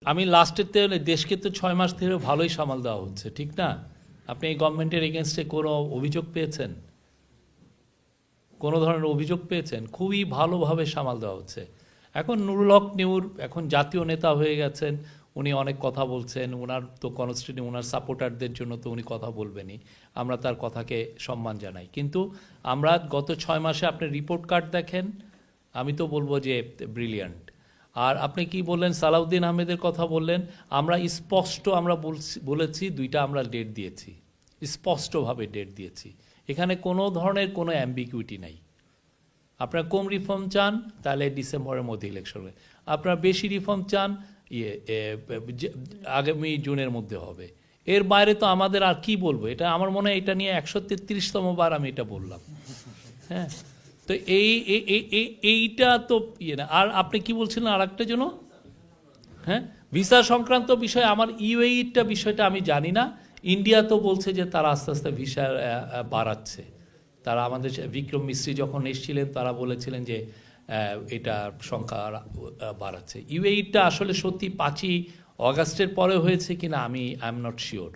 আমি লাস্টেতে দেশকে তো 6 মাস ধরে ভালোই সামাল দেওয়া হচ্ছে, ঠিক না? আপনি এই গভর্নমেন্টের এগেনস্টে কোনো অভিযোগ পেয়েছেন? কোনো ধরনের অভিযোগ পেয়েছেন? খুবই ভালোভাবে সামাল দেওয়া হচ্ছে। এখন নুরুল হক নিউর এখন জাতীয় নেতা হয়ে গেছেন, উনি অনেক কথা বলছেন, ওনার তো কনস্টিটিউয়েন্ট, ওনার সাপোর্টারদের জন্য তো উনি কথা বলবেনই, আমরা তার কথাকে সম্মান জানাই। কিন্তু আমরা গত 6 মাসে আপনি রিপোর্ট কার্ড দেখেন, আমি তো বলবো যে ব্রিলিয়ান্ট। আর আপনি কি বললেন, সালাউদ্দিন আহমেদের কথা বললেন, আমরা স্পষ্ট আমরা বলেছি, দুইটা আমরা ডেট দিয়েছি, স্পষ্টভাবে ডেট দিয়েছি। এখানে কোনো ধরনের কোনো অ্যাম্বিগুইটি নাই। আপনারা কম রিফর্ম চান, তাহলে ডিসেম্বরের মধ্যে ইলেকশন হবে। আপনারা বেশি রিফর্ম চান, আগামী জুনের মধ্যে হবে। এর বাইরে তো আমাদের আর কি বলবো? এটা আমার মনে হয় এটা নিয়ে 133তম বার আমি এটা বললাম। হ্যাঁ, তো এইটা তো ইয়ে না। আর আপনি কি বলছিলেন আর একটা জন্য? হ্যাঁ, ভিসা সংক্রান্ত বিষয়ে আমার ইউএইটা বিষয়টা আমি জানি না। ইন্ডিয়া তো বলছে যে তারা আস্তে আস্তে ভিসা বাড়াচ্ছে। তারা আমাদের বিক্রম মিস্ত্রি যখন এসেছিলেন তারা বলেছিলেন যে এটা সংখ্যা বাড়াচ্ছে। ইউএইটা আসলে সত্যি 5ই অগাস্টের পরে হয়েছে কিনা আমি আই এম নট শিওর।